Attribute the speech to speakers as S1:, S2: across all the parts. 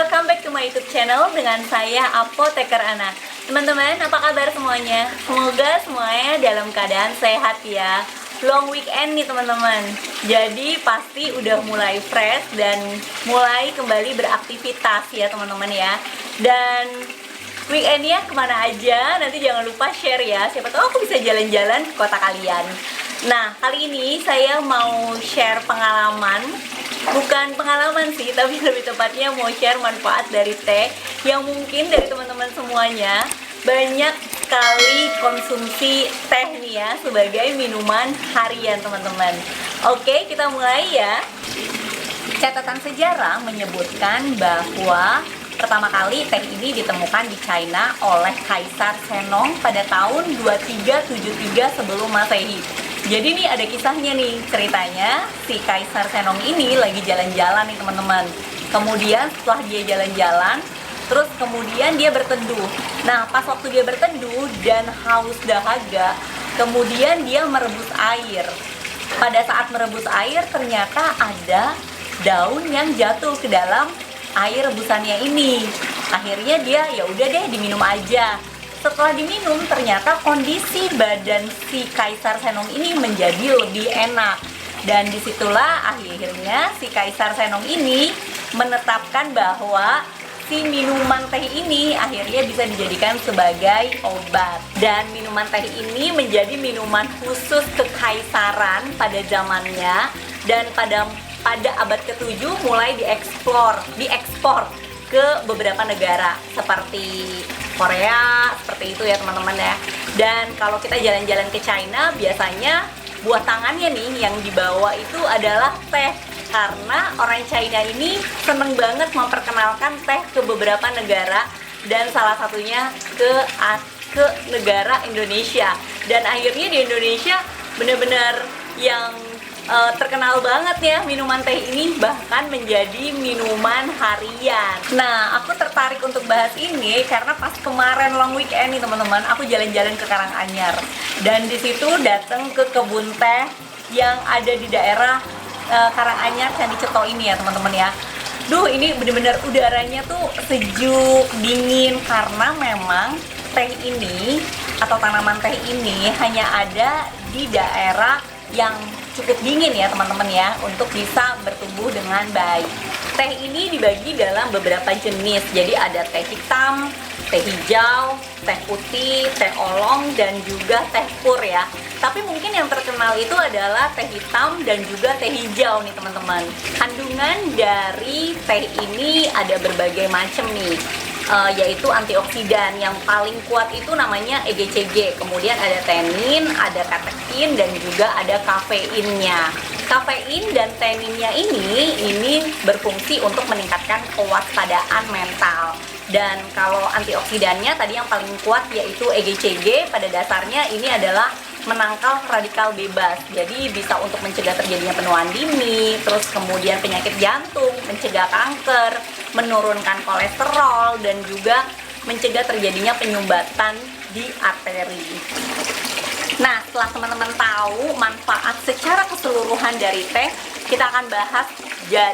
S1: welcome back to my YouTube channel dengan saya Apoteker Ana. Teman-teman, apa kabar semuanya? Semoga semuanya dalam keadaan sehat ya. Long weekend nih teman-teman. Jadi pasti udah mulai fresh dan mulai kembali beraktivitas ya teman-teman ya. Dan weekendnya kemana aja? Nanti jangan lupa share ya. Siapa tahu aku bisa jalan-jalan ke kota kalian. Nah, kali ini saya mau share pengalaman. Bukan pengalaman sih, tapi lebih tepatnya mau share manfaat dari teh yang mungkin dari teman-teman semuanya banyak kali konsumsi teh nih ya sebagai minuman harian teman-teman. Oke, kita mulai ya. Catatan sejarah menyebutkan bahwa pertama kali teh ini ditemukan di China oleh Kaisar Shennong pada tahun 2373 sebelum Masehi. Jadi nih ada kisahnya nih, ceritanya si Kaisar Shennong ini lagi jalan-jalan nih teman-teman. Kemudian setelah dia jalan-jalan, terus kemudian dia berteduh. Nah pas waktu dia berteduh dan haus dahaga, kemudian dia merebus air. Pada saat merebus air ternyata ada daun yang jatuh ke dalam air rebusannya ini. Akhirnya dia ya udah deh diminum aja. Setelah diminum ternyata kondisi badan si Kaisar Shennong ini menjadi lebih enak. Dan disitulah akhirnya si Kaisar Shennong ini menetapkan bahwa si minuman teh ini akhirnya bisa dijadikan sebagai obat. Dan minuman teh ini menjadi minuman khusus kekaisaran pada zamannya. Dan pada abad ke-7 mulai diekspor ke beberapa negara seperti Korea, seperti itu ya teman-teman ya. Dan kalau kita jalan-jalan ke China, biasanya buah tangannya nih yang dibawa itu adalah teh. Karena orang China ini seneng banget memperkenalkan teh ke beberapa negara, dan salah satunya ke negara Indonesia. Dan akhirnya di Indonesia benar-benar yang terkenal banget ya minuman teh ini, bahkan menjadi minuman harian. Nah, aku tertarik untuk bahas ini karena pas kemarin long weekend nih teman-teman, aku jalan-jalan ke Karanganyar dan di situ datang ke kebun teh yang ada di daerah Karanganyar Candi Ceto ini ya teman-teman ya. Duh, ini bener-bener udaranya tuh sejuk, dingin karena memang teh ini atau tanaman teh ini hanya ada di daerah yang cukup dingin ya teman-teman ya, untuk bisa bertumbuh dengan baik. Teh ini dibagi dalam beberapa jenis, jadi ada teh hitam, teh hijau, teh putih, teh oolong, dan juga teh pur ya. Tapi mungkin yang terkenal itu adalah teh hitam dan juga teh hijau nih teman-teman. Kandungan dari teh ini ada berbagai macam nih, yaitu antioksidan. Yang paling kuat itu namanya EGCG, kemudian ada tenin, ada katekin, dan juga ada kafeinnya. Kafein dan teninnya ini berfungsi untuk meningkatkan kewaspadaan mental. Dan kalau antioksidannya tadi yang paling kuat yaitu EGCG, pada dasarnya ini adalah menangkal radikal bebas. Jadi bisa untuk mencegah terjadinya penuaan dini, terus kemudian penyakit jantung, mencegah kanker, menurunkan kolesterol, dan juga mencegah terjadinya penyumbatan di arteri. Nah, setelah teman-teman tahu manfaat secara keseluruhan dari teh, kita akan bahas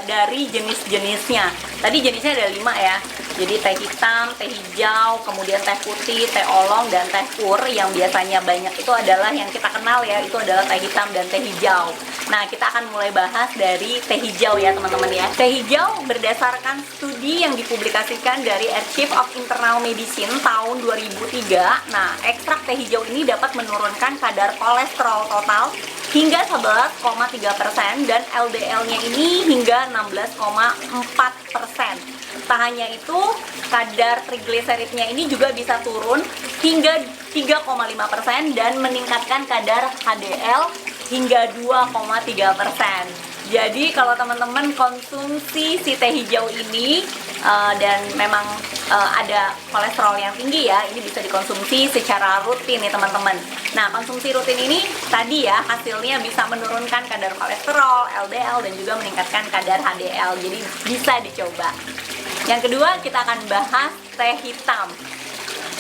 S1: dari jenis-jenisnya. Tadi jenisnya ada 5 ya. Jadi teh hitam, teh hijau, kemudian teh putih, teh oolong, dan teh pur. Yang biasanya banyak itu adalah yang kita kenal ya, itu adalah teh hitam dan teh hijau. Nah, kita akan mulai bahas dari teh hijau ya teman-teman ya. Teh hijau berdasarkan studi yang dipublikasikan dari Archive of Internal Medicine tahun 2003. Nah, ekstrak teh hijau ini dapat menurunkan kadar kolesterol total hingga 11,3% dan LDL-nya ini hingga 16,4%. Tak hanya itu, kadar trigliseridnya ini juga bisa turun hingga 3,5% dan meningkatkan kadar HDL hingga 2,3%. Jadi kalau teman-teman konsumsi si teh hijau ini dan memang ada kolesterol yang tinggi ya, ini bisa dikonsumsi secara rutin nih teman-teman. Nah, konsumsi rutin ini tadi ya hasilnya bisa menurunkan kadar kolesterol, LDL, dan juga meningkatkan kadar HDL. Jadi bisa dicoba. Yang kedua, kita akan bahas teh hitam.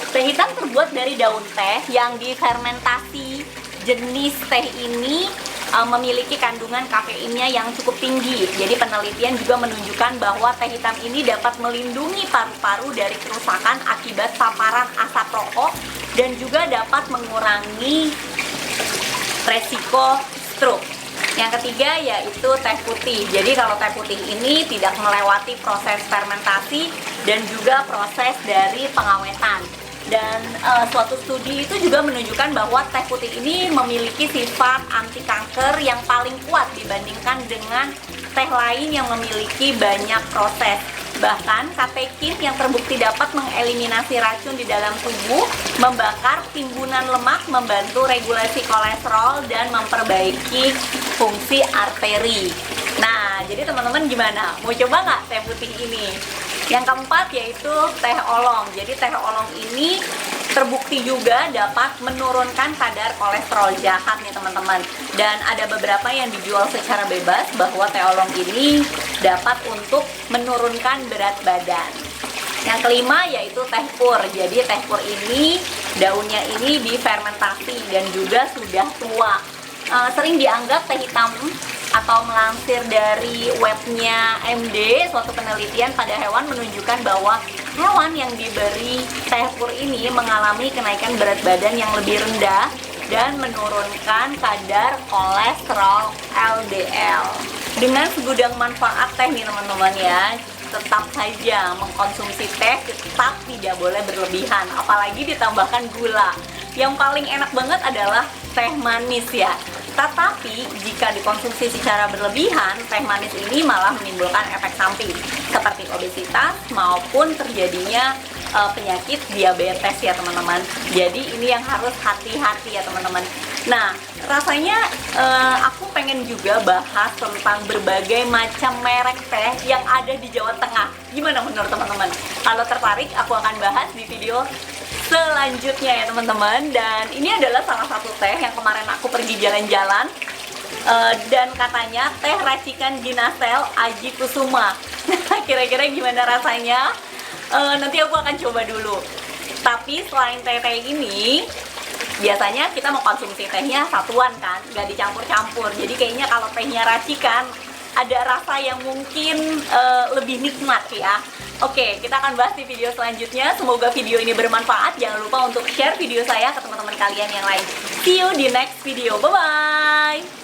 S1: Teh hitam terbuat dari daun teh yang difermentasi. Jenis teh ini memiliki kandungan kafeinnya yang cukup tinggi. Jadi penelitian juga menunjukkan bahwa teh hitam ini dapat melindungi paru-paru dari kerusakan akibat paparan asap rokok dan juga dapat mengurangi resiko stroke. Yang ketiga yaitu teh putih. Jadi kalau teh putih ini tidak melewati proses fermentasi dan juga proses dari pengawetan. Dan suatu studi itu juga menunjukkan bahwa teh putih ini memiliki sifat anti kanker yang paling kuat dibandingkan dengan teh lain yang memiliki banyak proses. Bahkan katekin yang terbukti dapat mengeliminasi racun di dalam tubuh, membakar timbunan lemak, membantu regulasi kolesterol, dan memperbaiki fungsi arteri. Nah, jadi teman-teman gimana? Mau coba nggak teh putih ini? Yang keempat yaitu teh olong. Jadi teh olong ini terbukti juga dapat menurunkan kadar kolesterol jahat nih teman-teman. Dan ada beberapa yang dijual secara bebas bahwa teh olong ini dapat untuk menurunkan berat badan. Yang kelima yaitu teh pur. Jadi teh pur ini daunnya ini difermentasi dan juga sudah tua. Sering dianggap teh hitam atau melansir dari webnya MD, suatu penelitian pada hewan menunjukkan bahwa hewan yang diberi teh pur ini mengalami kenaikan berat badan yang lebih rendah dan menurunkan kadar kolesterol LDL. Dengan segudang manfaat teh nih teman-teman ya, tetap saja mengkonsumsi teh tetap tidak boleh berlebihan, apalagi ditambahkan gula. Yang paling enak banget adalah teh manis ya. Tetapi jika dikonsumsi secara berlebihan, teh manis ini malah menimbulkan efek samping seperti obesitas maupun terjadinya penyakit diabetes ya teman-teman. Jadi ini yang harus hati-hati ya teman-teman. Nah, rasanya aku pengen juga bahas tentang berbagai macam merek teh yang ada di Jawa Tengah. Gimana menurut teman-teman? Kalau tertarik, aku akan bahas di video selanjutnya ya teman-teman. Dan ini adalah salah satu teh yang kemarin aku pergi jalan-jalan, dan katanya teh racikan Ginasel Aji Kusuma. Kira-kira gimana rasanya? Nanti aku akan coba dulu. Tapi selain teh-teh ini, biasanya kita mengkonsumsi tehnya satuan kan, nggak dicampur-campur. Jadi kayaknya kalau tehnya racikan ada rasa yang mungkin lebih nikmat ya. Oke, kita akan bahas di video selanjutnya. Semoga video ini bermanfaat. Jangan lupa untuk share video saya ke teman-teman kalian yang lain. See you di next video. Bye-bye!